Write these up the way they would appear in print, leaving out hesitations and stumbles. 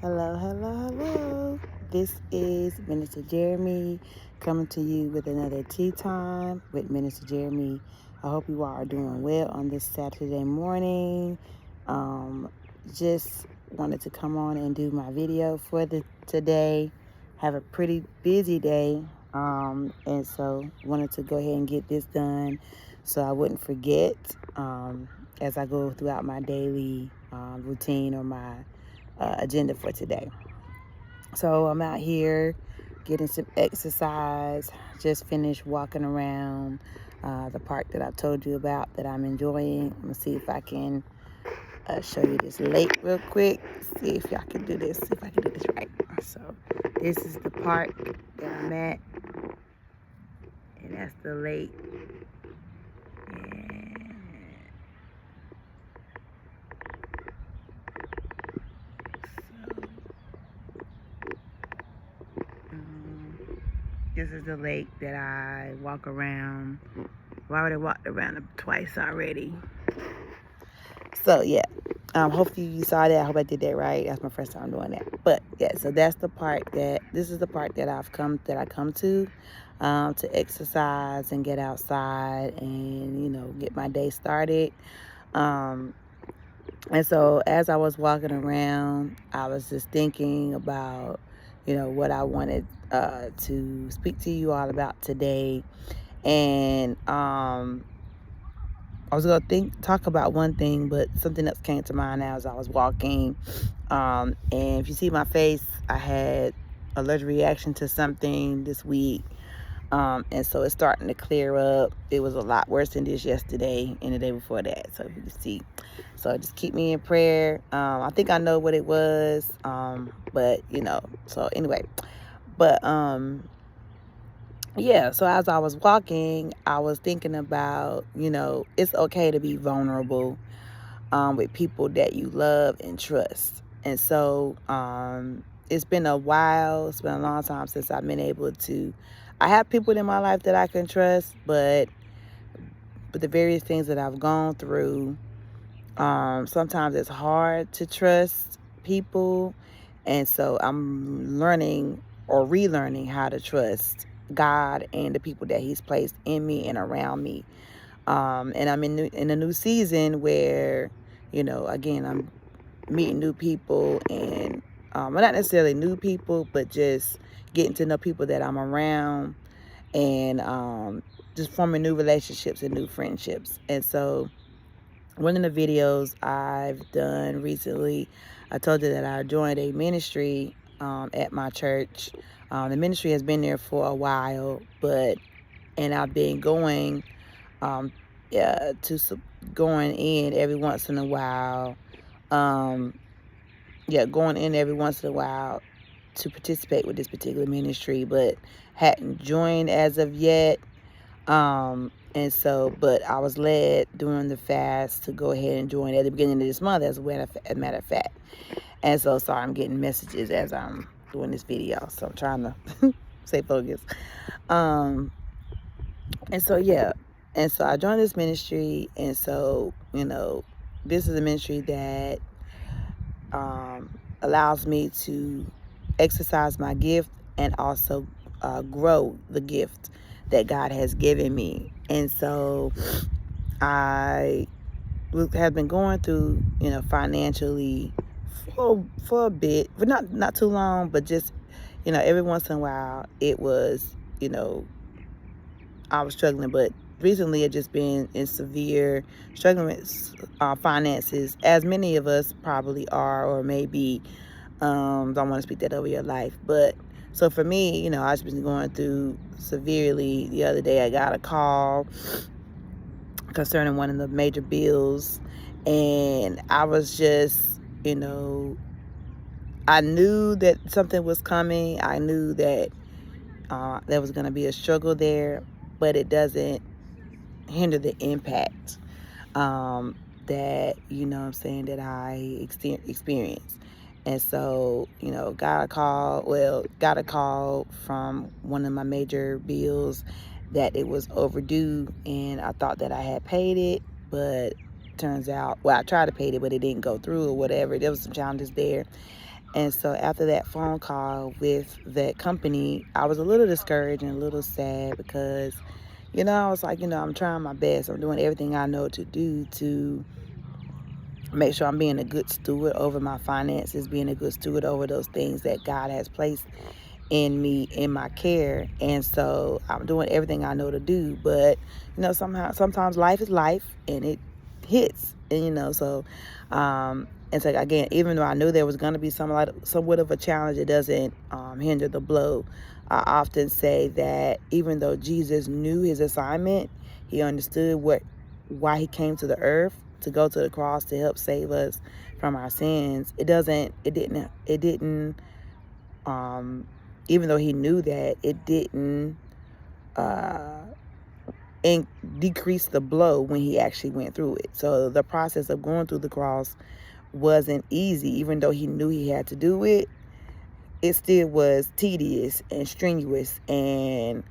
Hello, hello, hello. This is Minister Jeremy coming to you with another tea time with Minister Jeremy. I hope you all are doing well on this Saturday morning. Just wanted to come on and do my video for today. Have a pretty busy day, and so wanted to go ahead and get this done so I wouldn't forget as I go throughout my daily routine or my agenda for today. So I'm out here getting some exercise. Just finished walking around the park that I've told you about that I'm enjoying. I'm gonna see if I can show you this lake real quick. See if y'all can do this. See if I can do this right. So this is the park that I'm at, and that's the lake. This is the lake that I walk around. I've already walked around it twice already. So yeah, hopefully you saw that. I hope I did that right. That's my first time doing that. But yeah, so that's the park this is the park that I come to exercise and get outside and get my day started. And so as I was walking around, I was just thinking about what I wanted to speak to you all about today. And I was gonna talk about one thing, but something else came to mind as I was walking. And if you see my face, I had an allergic reaction to something this week. And so it's starting to clear up. It was a lot worse than this yesterday and the day before that. So you can see. So just keep me in prayer. I think I know what it was. But so anyway. But yeah, so as I was walking, I was thinking about, it's okay to be vulnerable with people that you love and trust. And so it's been a while. It's been a long time since I've been able to. I have people in my life that I can trust, but the various things that I've gone through, sometimes it's hard to trust people. And so I'm learning or relearning how to trust God and the people that He's placed in me and around me. And I'm in a new season where, again, I'm meeting new people and well, not necessarily new people, but just getting to know people that I'm around and just forming new relationships and new friendships. And so one of the videos I've done recently, I told you that I joined a ministry at my church. The ministry has been there for a while, and I've been going going in every once in a while. Going in every once in a while to participate with this particular ministry, but hadn't joined as of yet. And so, but I was led during the fast to go ahead and join at the beginning of this month, as a matter of fact. And so, sorry, I'm getting messages as I'm doing this video, so I'm trying to stay focused. And so, yeah. And so I joined this ministry, and so, this is a ministry that allows me to exercise my gift and also grow the gift that God has given me. And so I have been going through, financially for a bit, but not too long, but just, every once in a while it was, I was struggling, but recently it's just been in severe struggling with finances, as many of us probably are, or maybe don't want to speak that over your life. But so for me, I've just been going through severely. The other day I got a call concerning one of the major bills, and I was just, I knew that something was coming. I knew that there was going to be a struggle there, but it doesn't hinder the impact that, that I experienced. And so, got a call from one of my major bills that it was overdue, and I thought that I had paid it, but turns out, I tried to pay it, but it didn't go through or whatever. There was some challenges there. And so after that phone call with that company, I was a little discouraged and a little sad because, I was like, I'm trying my best. I'm doing everything I know to do to make sure I'm being a good steward over my finances, being a good steward over those things that God has placed in me, in my care. And so I'm doing everything I know to do, but sometimes life is life and it hits. And and so again, even though I knew there was going to be somewhat of a challenge, it doesn't hinder the blow. I often say that even though Jesus knew his assignment, he understood why he came to the earth, to go to the cross to help save us from our sins. It didn't even though he knew that, it didn't uh, decrease the blow when he actually went through it. So the process of going through the cross wasn't easy. Even though he knew he had to do it, it still was tedious and strenuous. And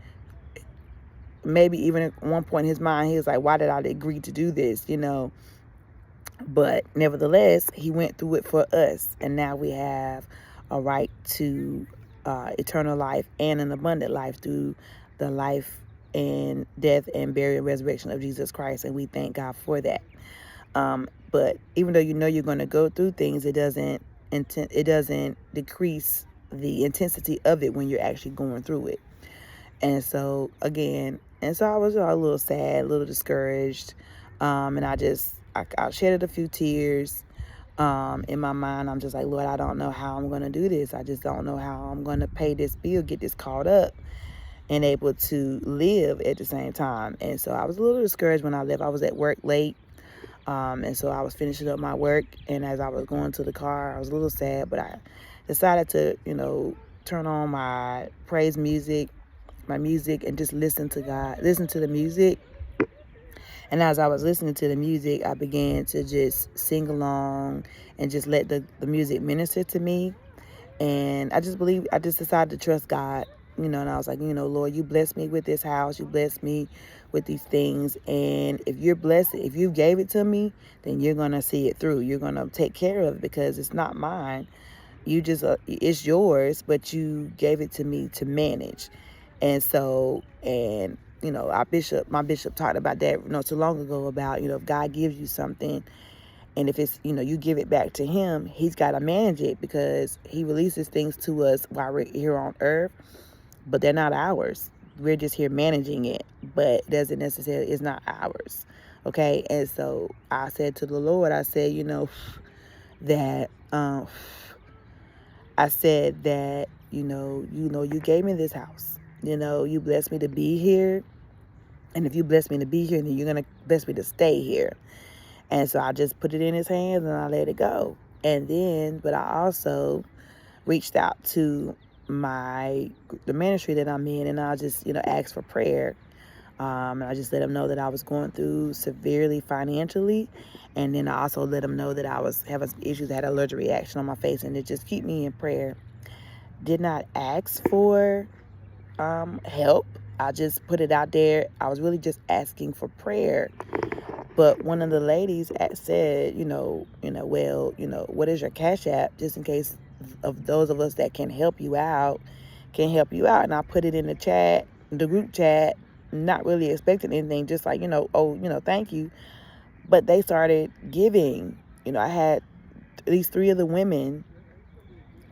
maybe even at one point in his mind, he was like, why did I agree to do this? But nevertheless, he went through it for us. And now we have a right to eternal life and an abundant life through the life and death and burial and resurrection of Jesus Christ. And we thank God for that. But even though you're going to go through things, it doesn't decrease the intensity of it when you're actually going through it. And so I was a little sad, a little discouraged. And I shedded a few tears. In my mind, I'm just like, Lord, I don't know how I'm going to do this. I just don't know how I'm going to pay this bill, get this caught up, and able to live at the same time. And so I was a little discouraged when I left. I was at work late. And so I was finishing up my work. And as I was going to the car, I was a little sad, but I decided to, turn on my praise music, and just listen to the music. And as I was listening to the music, I began to just sing along and just let the music minister to me. And I just decided to trust God, and I was like, Lord, you blessed me with this house. You blessed me with these things. And if you gave it to me, then you're going to see it through. You're going to take care of it because it's not mine. It's yours, but you gave it to me to manage. And so, my bishop talked about that not too long ago about, if God gives you something and if it's, you give it back to him, he's got to manage it because he releases things to us while we're here on earth, but they're not ours. We're just here managing it, but it doesn't necessarily, it's not ours. Okay. And so I said to the Lord, I said, that, you gave me this house. You blessed me to be here. And if you bless me to be here, then you're going to bless me to stay here. And so I just put it in his hands and I let it go. But I also reached out to the ministry that I'm in, and I just, asked for prayer. And I just let him know that I was going through severely financially. And then I also let him know that I was having some issues, I had an allergic reaction on my face, and to just keep me in prayer. Did not ask for help. I just put it out there. I was really just asking for prayer. But one of the ladies said, what is your Cash App? Just in case of those of us that can help you out. And I put it in the group chat, not really expecting anything, just like, thank you. But they started giving. I had at least 3 of the women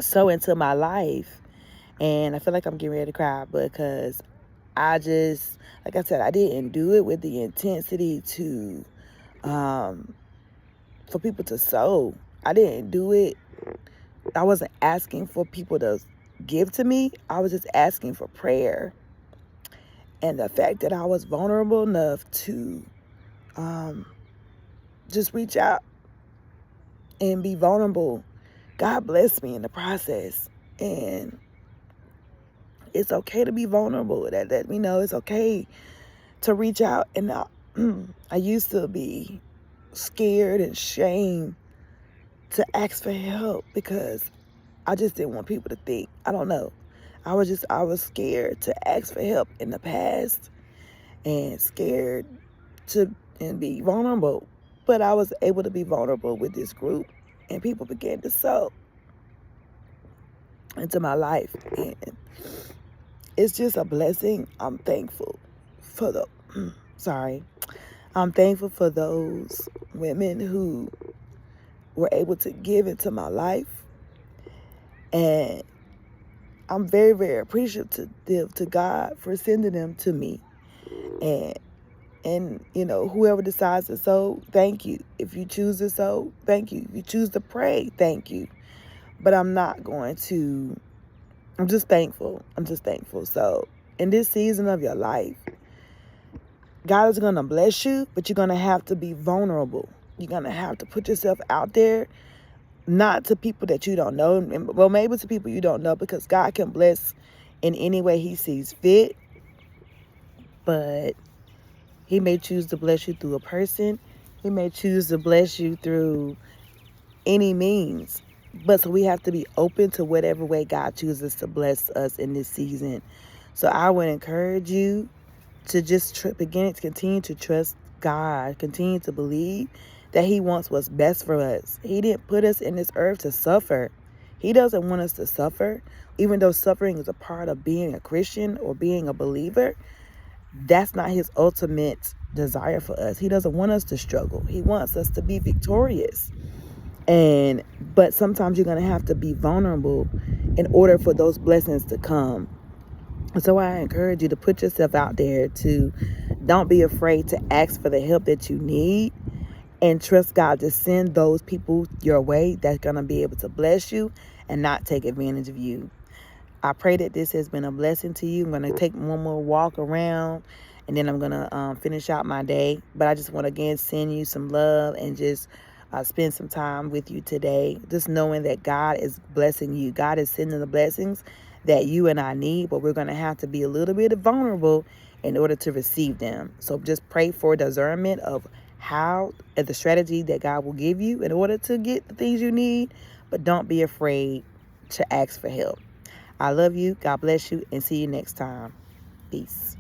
so into my life. And I feel like I'm getting ready to cry because like I said, I didn't do it with the intensity to, for people to sow. I didn't do it. I wasn't asking for people to give to me. I was just asking for prayer. And the fact that I was vulnerable enough to, just reach out and be vulnerable, God blessed me in the process. And it's okay to be vulnerable. That it's okay to reach out. And I used to be scared and shamed to ask for help because I just didn't want people to think. I don't know. I was scared to ask for help in the past and scared to be vulnerable. But I was able to be vulnerable with this group, and people began to sow. into my life. And it's just a blessing. I'm thankful for the, sorry. I'm thankful for those women who were able to give into my life. And I'm very, very appreciative to God for sending them to me. And you know, whoever decides to sow, thank you. If you choose to sow, thank you. If you choose to pray, thank you. But I'm just thankful. I'm just thankful. So in this season of your life, God is going to bless you, but you're going to have to be vulnerable. You're going to have to put yourself out there, not to people that you don't know. Well, maybe to people you don't know, because God can bless in any way he sees fit. But he may choose to bless you through a person. He may choose to bless you through any means. But so we have to be open to whatever way God chooses to bless us in this season. So I would encourage you to just continue to trust God, continue to believe that he wants what's best for us. He didn't put us in this earth to suffer. He doesn't want us to suffer, even though suffering is a part of being a Christian or being a believer. That's not his ultimate desire for us. He doesn't want us to struggle. He wants us to be victorious. But sometimes you're going to have to be vulnerable in order for those blessings to come. So I encourage you to put yourself out there, to don't be afraid to ask for the help that you need, and trust God to send those people your way that's going to be able to bless you and not take advantage of you. I pray that this has been a blessing to you. I'm going to take one more walk around, and then I'm going to finish out my day. But I just want to, again, send you some love and just spend some time with you today. Just knowing that God is blessing you. God is sending the blessings that you and I need, but we're going to have to be a little bit vulnerable in order to receive them. So just pray for discernment of how and the strategy that God will give you in order to get the things you need, but don't be afraid to ask for help. I love you. God bless you, and see you next time. Peace.